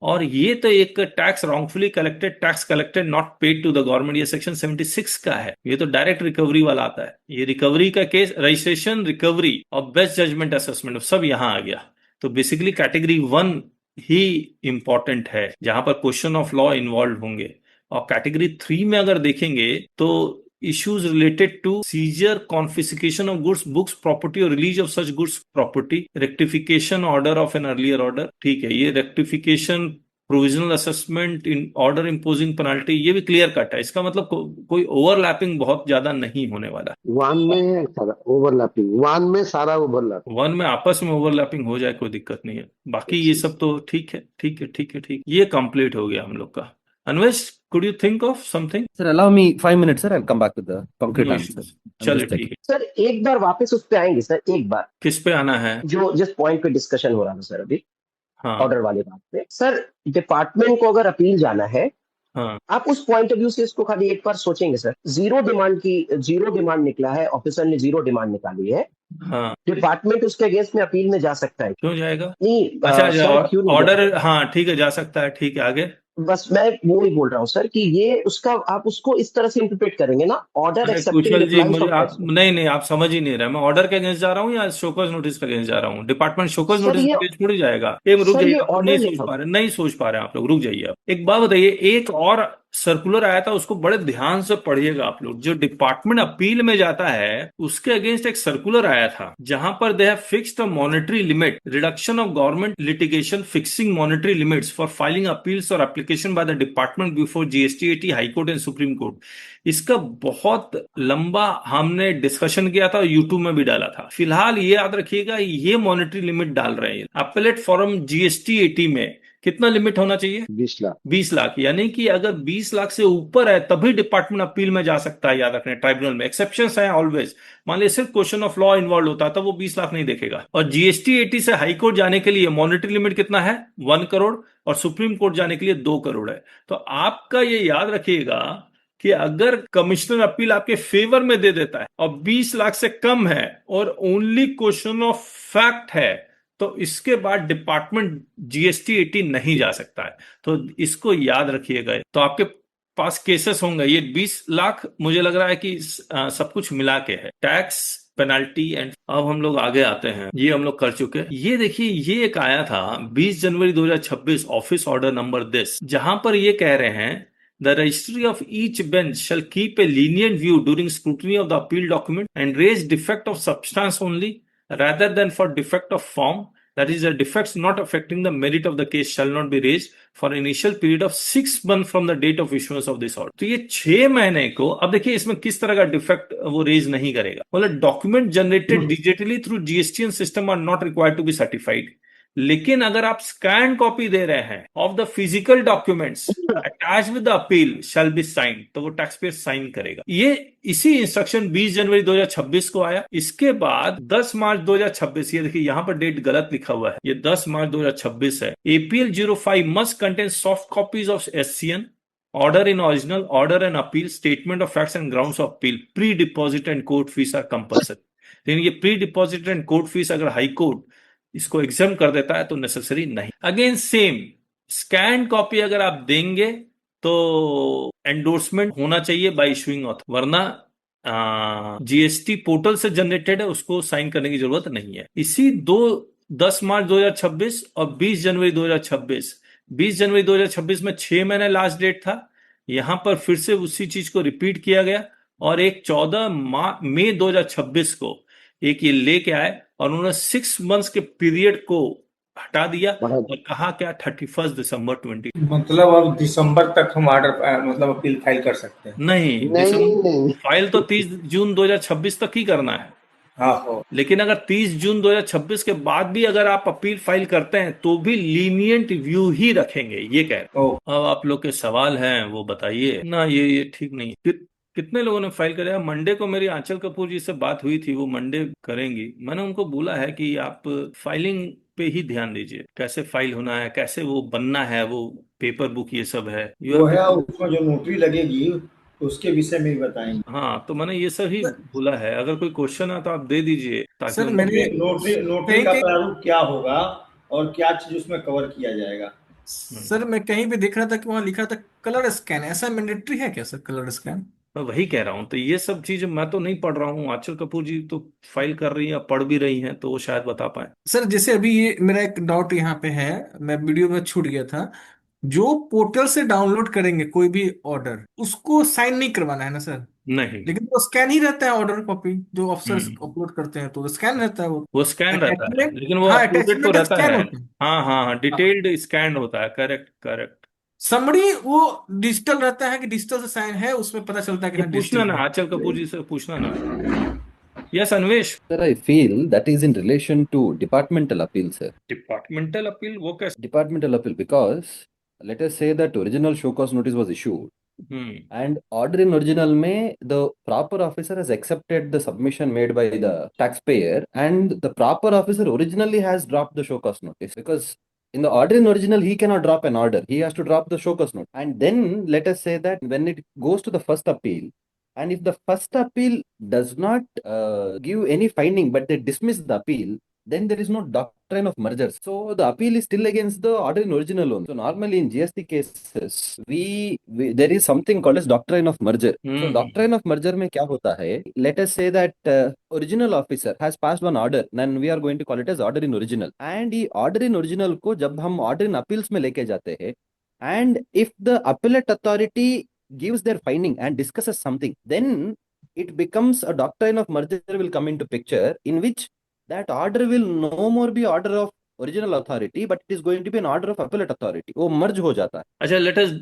और ये तो एक tax wrongfully collected, tax collected not paid to the government, ये सेक्शन 76 का है। ये तो डायरेक्ट रिकवरी वाला आता है। ये रिकवरी का केस, रजिस्ट्रेशन, रिकवरी और बेस्ट जजमेंट असेसमेंट सब यहां आ गया। तो बेसिकली कैटेगरी 1 ही इंपॉर्टेंट है, जहां पर क्वेश्चन ऑफ लॉ इन्वॉल्व होंगे। और कैटेगरी 3 में अगर देखेंगे तो issues related to seizure, confiscation of goods, books, property or release of such goods, property, rectification order of an earlier order। ठीक है, ये rectification, provisional assessment, in order imposing penalty, ये भी क्लियर कट है। इसका मतलब कोई ओवरलैपिंग बहुत ज्यादा नहीं होने वाला। वन में सारा ओवरलैपिंग, वन में सारा ओवरलैपिंग, वन में आपस में ओवरलैपिंग हो जाए कोई दिक्कत नहीं है। बाकी ये सब तो ठीक है, ठीक है, ठीक है, ठीक। ये कंप्लीट हो गया हम लोग का। Anvesh, could you think of something? Sir, allow me 5 minutes, sir. I'll come back with the concrete No answer. issues। I'm चलो just ठीक checking. है। सर एक बार वापस उस पे आएंगे सर, एक बार किस पे आना है? जो जिस पॉइंट पे डिस्कशन हो रहा था सर अभी, हाँ, ऑर्डर वाली बात पे। सर डिपार्टमेंट को अगर अपील जाना है, हाँ, आप उस पॉइंट ऑफ व्यू से इसको खाली एक बार सोचेंगे सर। जीरो डिमांड निकला है, ऑफिसर ने जीरो डिमांड निकाली है, हाँ। डिपार्टमेंट उसके अगेंस्ट में अपील में जा सकता है? क्यों जाएगा? नहीं अच्छा, सर क्यों नहीं ऑर्डर, जाएगा? हाँ ठीक है, जा सकता है, ठीक है, आगे। बस मैं वो ही बोल रहा हूँ सर कि ये उसका आप उसको इस तरह से इंटरप्रेट करेंगे ना, ऑर्डर अरे एक्सेप्टिंग कुशल जी, रिप्लाई मुझे फ्रॉम आप नहीं, आप समझ ही नहीं रहे। मैं ऑर्डर के अगेंस्ट जा रहा हूँ या शोकॉज नोटिस के अगेंस्ट जा रहा हूँ? डिपार्टमेंट शोकॉज सर नोटिस के ये अगेंस्ट थोड़ी जाएगा। रुक सर जाइए, ये आप ऑर्डर नहीं लिखा सोच पा रहे, नहीं सोच पा रहे हैं आप लोग, रुक जाइए। आप एक बात बताइए, एक और सर्कुलर आया था, उसको बड़े ध्यान से पढ़िएगा आप लोग। जो डिपार्टमेंट अपील में जाता है उसके अगेंस्ट एक सर्कुलर आया था, जहां पर they have fixed a monetary limit, reduction of government litigation, fixing monetary limits for filing appeals और application by the department before GST, high court and supreme court. इसका बहुत लंबा हमने डिस्कशन किया था, यूट्यूब में भी डाला था। फिलहाल ये याद रखिएगा, ये मॉनेटरी लिमिट डाल रहे हैं। अपीलेट फॉर्म जीएसटी में कितना लिमिट होना चाहिए? 20 लाख। 20 लाख, यानी कि अगर 20 लाख से ऊपर है तभी डिपार्टमेंट अपील में जा सकता है। याद रखना, ट्राइब्यूनल में एक्सेप्शंस हैं ऑलवेज। मान लीजिए सिर्फ क्वेश्चन ऑफ लॉ इन्वॉल्व होता है, तब वो 20 लाख नहीं देखेगा। और जीएसटी से हाई कोर्ट जाने के लिए मॉनेटरी लिमिट कितना है? 1 करोड़, और सुप्रीम कोर्ट जाने के लिए 2 करोड़ है। तो आपका ये याद रखिएगा कि अगर कमिश्नर अपील आपके फेवर में दे देता है और 20 लाख से कम है और ओनली क्वेश्चन ऑफ फैक्ट है, तो इसके बाद डिपार्टमेंट जीएसटी नहीं जा सकता है। तो इसको याद रखिएगा। तो आपके पास केसेस होंगे। ये 20 लाख मुझे लग रहा है कि सब कुछ मिला के है, टैक्स, पेनल्टी एंड। अब हम लोग आगे आते हैं, ये हम लोग कर चुके हैं। ये देखिए, ये एक आया था 20 जनवरी 2026, ऑफिस ऑर्डर नंबर 10, जहां पर ये कह रहे हैं The registry of each bench shall keep a lenient view during scrutiny of the appeal document and raise defect of substance only rather than for defect of form. That is, the defects not affecting the merit of the case shall not be raised for initial period of 6 months from the date of issuance of this order. तो ये 6 महीने को, अब देखिए इसमें किस तरह का डिफेक्ट वो रेज नहीं करेगा। मतलब document generated digitally through GSTN system are not required to be certified. लेकिन अगर आप स्कैन कॉपी दे रहे हैं of the physical documents attach with the appeal shall be sign, तो वो टैक्स पेयर साइन करेगा। ये इसी इंस्ट्रक्शन 20 जनवरी 2026 को आया। इसके बाद 10 मार्च 2026, ये देखिए यहां पर डेट गलत लिखा हुआ है, ये 10 मार्च 2026 है। APL 05 must contain soft copies of SCN, order in original, order and appeal, statement of facts and grounds of appeal, pre-deposit and court fees are compulsory. लेकिन ये pre deposit and court fees अगर high court इसको exam कर देता है तो necessary नहीं। Again same scan copy अगर आप देंगे तो एंडोर्समेंट होना चाहिए बाय इशूइंग ऑथर, वरना जीएसटी पोर्टल से जनरेटेड है उसको साइन करने की जरूरत नहीं है। इसी 10 मार्च 2026 और 20 जनवरी 2026, 20 जनवरी 2026 में 6 महीने लास्ट डेट था, यहां पर फिर से उसी चीज को रिपीट किया गया और एक 14 मई 2026 को एक ये लेके आए और उन्होंने 6 मंथ्स के पीरियड को हटा दिया और कहा क्या 31 दिसंबर 20। मतलब अब दिसंबर तक हम ऑर्डर मतलब अपील फाइल कर सकते हैं? नहीं, फाइल तो 30 जून 2026 तक ही करना है। हाँ, लेकिन अगर 30 जून 2026 के बाद भी अगर आप अपील फाइल करते हैं तो भी लीनियंट व्यू ही रखेंगे, ये कह रहे हैं। अब आप लोग के सवाल हैं वो बताइए ना, ये ठीक नहीं। कितने लोगों ने फाइल कराया? मंडे को मेरी आंचल कपूर जी से बात हुई थी, वो मंडे करेंगी। मैंने उनको बोला है कि आप फाइलिंग पे ही ध्यान दीजिए, कैसे फाइल होना है, कैसे वो बनना है, वो पेपर बुक ये सब है वो है, उसमें जो नोटरी लगेगी उसके विषय में भी बताएंगे। हाँ, तो मैंने ये सब ही बोला है। अगर कोई क्वेश्चन है तो आप दे दीजिए ताकि सर मैंने नोटरी का प्रारूप क्या होगा और क्या चीज उसमें कवर किया जाएगा? सर मैं कहीं पे देख रहा था कि वहां लिखा था कलर स्कैन, ऐसा मैंडेटरी है क्या सर कलर स्कैन? मैं वही कह रहा हूँ, तो ये सब चीज मैं तो नहीं पढ़ रहा हूँ, आंचल कपूर जी तो फाइल कर रही है, पढ़ भी रही हैं, तो वो शायद बता पाए। सर जैसे अभी ये मेरा एक डाउट यहाँ पे है, मैं वीडियो में छूट गया था, जो पोर्टल से डाउनलोड करेंगे कोई भी ऑर्डर उसको साइन नहीं करवाना है ना सर? नहीं, लेकिन वो स्कैन ही रहता है ऑर्डर कॉपी, जो अफसर अपलोड करते हैं तो स्कैन रहता है वो स्कैन रहता है, अटैचमेंट। लेकिन वो हाँ अपलोडेड तो अटैचमेंट रहता स्कैन है। होता है। हाँ हाँ हाँ, हाँ, डिटेल्ड स्कैन होता है, करेक्ट करेक्ट। समरी वो डिजिटल रहता है कि डिजिटल से साइन है, उसमें पता चलता है कि ये हाँ पूछना डिजिटल ना है। आंचल कपूर जी से, पूछना ना। Yes Anvesh. Sir, I feel that is in relation to departmental appeal, sir. Departmental appeal वो कैसे? Departmental appeal, because let us say that original show cause notice was issued, and order in original में the proper officer has accepted the submission made by the taxpayer, and the proper officer originally has dropped the show cause notice, because in the order in original he cannot drop an order, he has to drop the show cause notice. And then let us say that when it goes to the first appeal, and if the first appeal does not give any finding but they dismiss the appeal, then there is no doctrine of mergers. So the appeal is still against the order in original only. So normally in GST cases, we there is something called as doctrine of merger. So doctrine of merger में क्या होता है? Let us say that original officer has passed one order, then we are going to call it as order in original. And ये order in original को जब हम order in appeals में लेके जाते हैं, and if the appellate authority gives their finding and discusses something, then it becomes a doctrine of merger will come into picture, in which that order will no more be order of original authority, but it is going to be an order of appellate authority. वो मर्ज हो जाता है। अच्छा, let us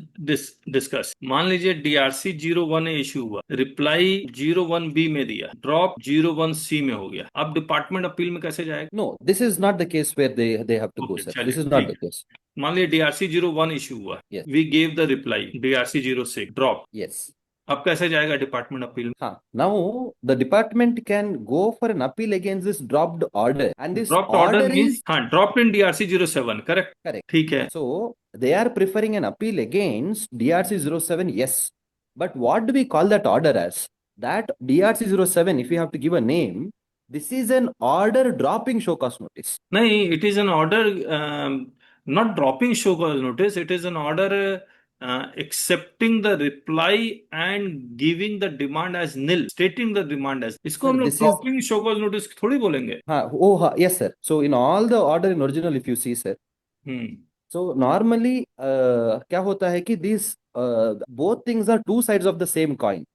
discuss. मान लीजिए DRC 01 issue हुआ, reply 01B में दिया, ड्रॉप 01C में हो गया, अब डिपार्टमेंट अपील में कैसे जाएगा? No, this is not the case where they have to go, sir. This is not the case. मान लीजिए DRC 01 इशू हुआ, we gave the reply DRC 06 drop, Yes. अब कैसे जाएगा डिपार्टमेंट अपील? हाँ, now the department can go for an appeal against this dropped order, and this dropped order means is dropped in DRC 07, correct? ठीक है। So they are preferring an appeal against DRC 07, yes. But what do we call that order as? That DRC 07, if you have to give a name, this is an order dropping show cause notice. नहीं, it is an order not dropping show cause notice, it is an order accepting the reply and giving the demand as nil, stating the demand as। इसको हम लोग dropping show cause notice थोड़ी बोलेंगे। हाँ, हाँ, yes sir. So in all the order in original, if you see, sir, so normally क्या होता है कि these both things are two sides of the same coin.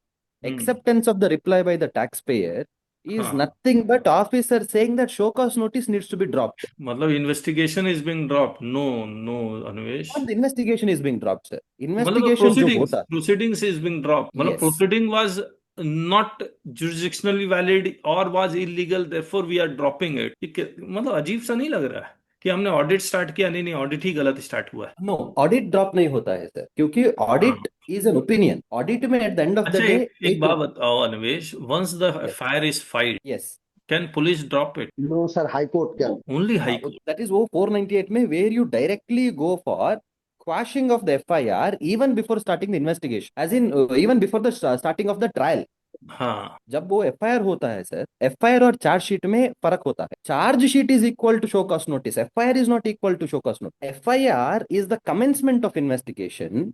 Acceptance of the reply by the taxpayer is nothing but officer saying that show cause notice needs to be dropped. मतलब investigation is being dropped? No Anvesh, the investigation is being dropped, sir. Investigation जो होता, proceedings is being dropped, मतलब proceeding was not jurisdictionally valid or was illegal, therefore we are dropping it। मतलब अजीब सा नहीं लग रहा है कि हमने ऑडिट स्टार्ट किया? नहीं, ऑडिट ही गलत स्टार्ट हुआ है। नो, ऑडिट ड्रॉप नहीं होता है सर, क्योंकि audit is an opinion. Audit में at the end of the day एक बात बताओ Anvesh, once the FIR is filed, yes, can police drop it? No sir, high court can, only high court. That is वो 498 में, where you directly go for quashing of the FIR even before starting the investigation, as in even before the starting of the trial. हाँ जब वो FIR होता है sir, FIR और chargesheet में फर्क होता है। Chargesheet is equal to show cause notice, FIR is not equal to show cause notice. FIR is the commencement of investigation,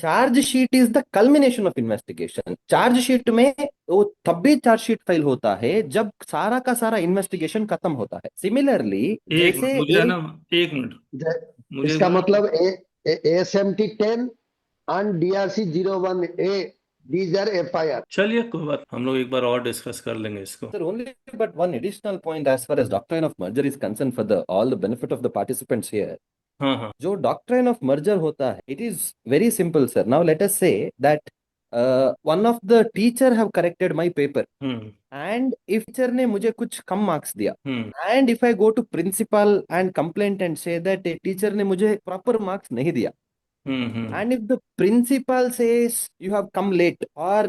chargesheet is the culmination of investigation. Chargesheet में वो तब भी chargesheet file होता है जब सारा का सारा इन्वेस्टिगेशन खत्म होता है। सिमिलरली एक मिनट जैसे मुझे है एक ना, एक मिनट मुझे इसका बोलो। मतलब ASMT 10 and DRC 01A, these are FIR. चलिए कोई बात, हम लोग एक बार और डिस्कस कर लेंगे इसको। Sir, only but one additional point as far as doctrine of merger is concerned for the all the benefit of the participants here. हाँ हाँ जो डॉक्ट्राइन ऑफ मर्जर होता है, it is very simple sir. Now let us say that one of the teacher have corrected my paper, hmm and if teacher ने मुझे कुछ कम marks दिया, hmm and if I go to principal and complaint and say that teacher ने मुझे proper marks नहीं दिया, हम्म and if the principal says you have come late, or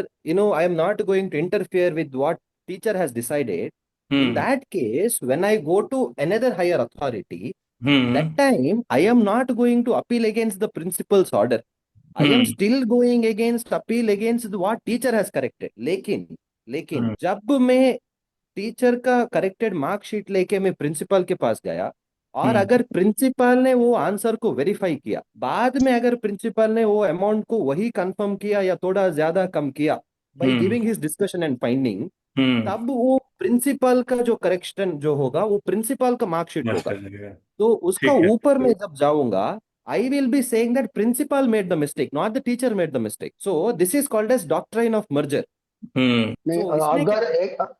I am not going to interfere with what teacher has decided, in hmm that case when I go to another higher authority, that hmm time I am not going to appeal against the principal's order. I am hmm still going against appeal against what teacher has corrected. लेकिन लेकिन हम्म जब मैं teacher का corrected marksheet लेके मैं principal के पास गया, और हम्म अगर प्रिंसिपल ने वो आंसर को वेरीफाई किया, बाद में अगर प्रिंसिपल ने वो अमाउंट को वही कंफर्म किया या थोड़ा ज्यादा कम किया by hmm giving his discussion and finding, hmm तब वो प्रिंसिपल का जो करेक्शन जो होगा वो प्रिंसिपल का मार्कशीट होगा। मास्टर लगेगा। तो उसका ठीक है। ऊपर में जब जाऊंगा, I will be saying that principal made the mistake, not the teacher made the mistake. So this is called as doctrine of merger. नहीं, सो इसमें क्या,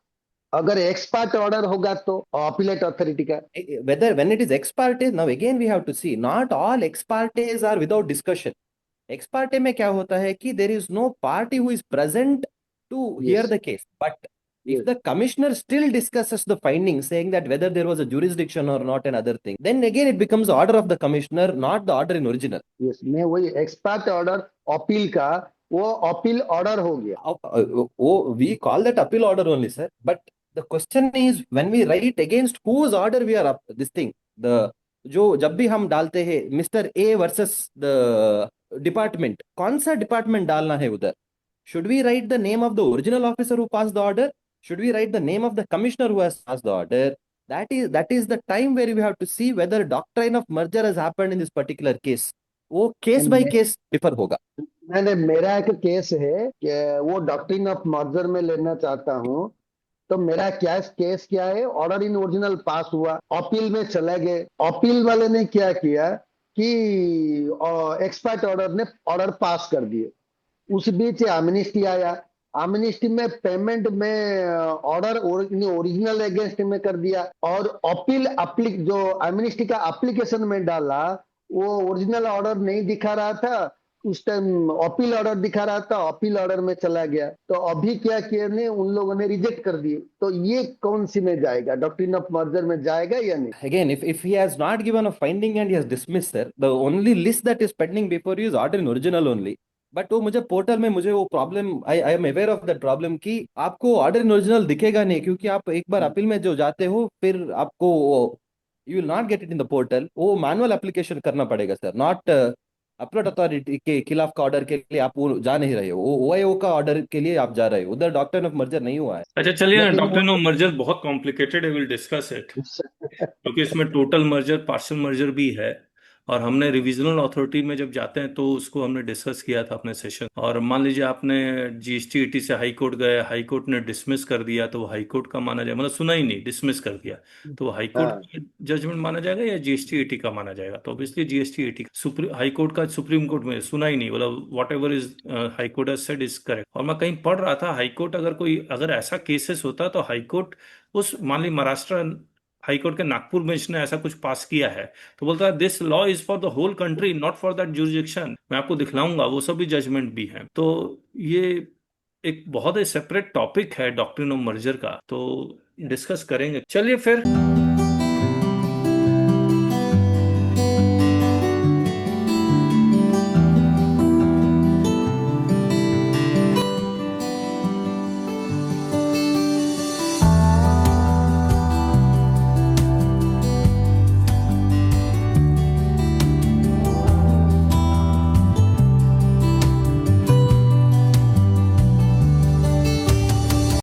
अगर एक्सपर्ट ऑर्डर होगा तो अपीलेट अथॉरिटी का। whether when it is ex parte, now again we have to see, not all ex partes are without discussion. Ex parte में क्या होता है कि there is no party who is present to hear yes the case, but if yes the commissioner still discusses the findings saying that whether there was a jurisdiction or not another thing, then again it becomes the order of the commissioner, not the order in original. Yes, मैं वही expert order appeal का, वो appeal order हो गया। We call that appeal order only, sir, but the question is when we write against whose order we are up this thing, the जो जब भी हम डालते हैं mister A versus the department, कौन सा डिपार्टमेंट डालना है उधर? Should we write the name of the original officer who pass the order? Should we write the name of the commissioner who has pass the order? that is the time where we have to see whether doctrine of merger has happened in this particular case. वो case by case differ होगा। मैंने मेरा एक case है कि वो doctrine of merger में लेना चाहता हूँ, तो मेरा क्या केस क्या है, ऑर्डर इन ओरिजिनल पास हुआ, अपील में चले गए, अपील वाले ने क्या किया कि एक्सपर्ट ऑर्डर ने ऑर्डर पास कर दिए, उस बीच एमनेस्टी आया, एमनेस्टी में पेमेंट में ऑर्डर ओरिजिनल अगेंस्ट में कर दिया, और अपील जो एमनेस्टी का एप्लीकेशन में डाला वो ओरिजिनल ऑर्डर नहीं दिखा रहा था, उस टाइम अपील ऑर्डर दिखा रहा था, अपील ऑर्डर में चला गया। तो अभी क्या किया ने, उन लोगों ने रिजेक्ट कर दिए। तो ये कौन सी में जाएगा, डॉक्ट्रिन ऑफ मर्जर में जाएगा या नहीं? Again, if he has not given a finding and he has dismissed, sir, the only list that is pending before you is order in original only. But वो मुझे पोर्टल में मुझे वो problem, I am aware of that problem कि आपको order in original दिखेगा नहीं, क्योंकि आप एक बार अपील में जो जाते हो फिर आपको you will not get it in the portal, वो मैनुअल एप्लीकेशन करना पड़ेगा सर, नॉट अपलोड अथॉरिटी के खिलाफ का ऑर्डर के लिए आप वो जा नहीं रहे हो, वो ओआईओ का ऑर्डर के लिए आप जा रहे हो, उधर डॉक्ट्रिन ऑफ मर्जर नहीं हुआ है। अच्छा चलिए ना, लेकिन डॉक्ट्रिन ऑफ मर्जर बहुत कॉम्प्लिकेटेड है, विल डिस्कस इट, क्योंकि इसमें टोटल मर्जर, पार्शियल मर्जर भी है, और हमने रिविजनल अथॉरिटी में जब जाते हैं तो उसको हमने डिस्कस किया था अपने सेशन। और मान लीजिए आपने जीएसटी एटी से हाई कोर्ट गए, हाई कोर्ट ने डिसमिस कर दिया, तो वो हाई कोर्ट का माना जाएगा, मतलब सुना ही नहीं, डिसमिस कर दिया, तो वो हाई कोर्ट हाँ, का जजमेंट माना जाएगा या जीएसटी एटी का माना जाएगा? तो obviously GST eighty, supreme high court का सुप्रीम कोर्ट में सुना ही नहीं, मतलब what ever is high court has said is correct. और मैं कहीं पढ़ रहा था, हाई कोर्ट अगर ऐसा केसेस होता तो हाई कोर्ट उस, मान ली महाराष्ट्र हाई कोर्ट के नागपुर बेंच ने ऐसा कुछ पास किया है, तो बोलता है this law is for the whole country, not for that jurisdiction. मैं आपको दिखलाऊंगा, वो सब भी जजमेंट भी है। तो ये एक बहुत ही सेपरेट टॉपिक है डॉक्ट्रिन ऑफ मर्जर का, तो डिस्कस करेंगे। चलिए फिर।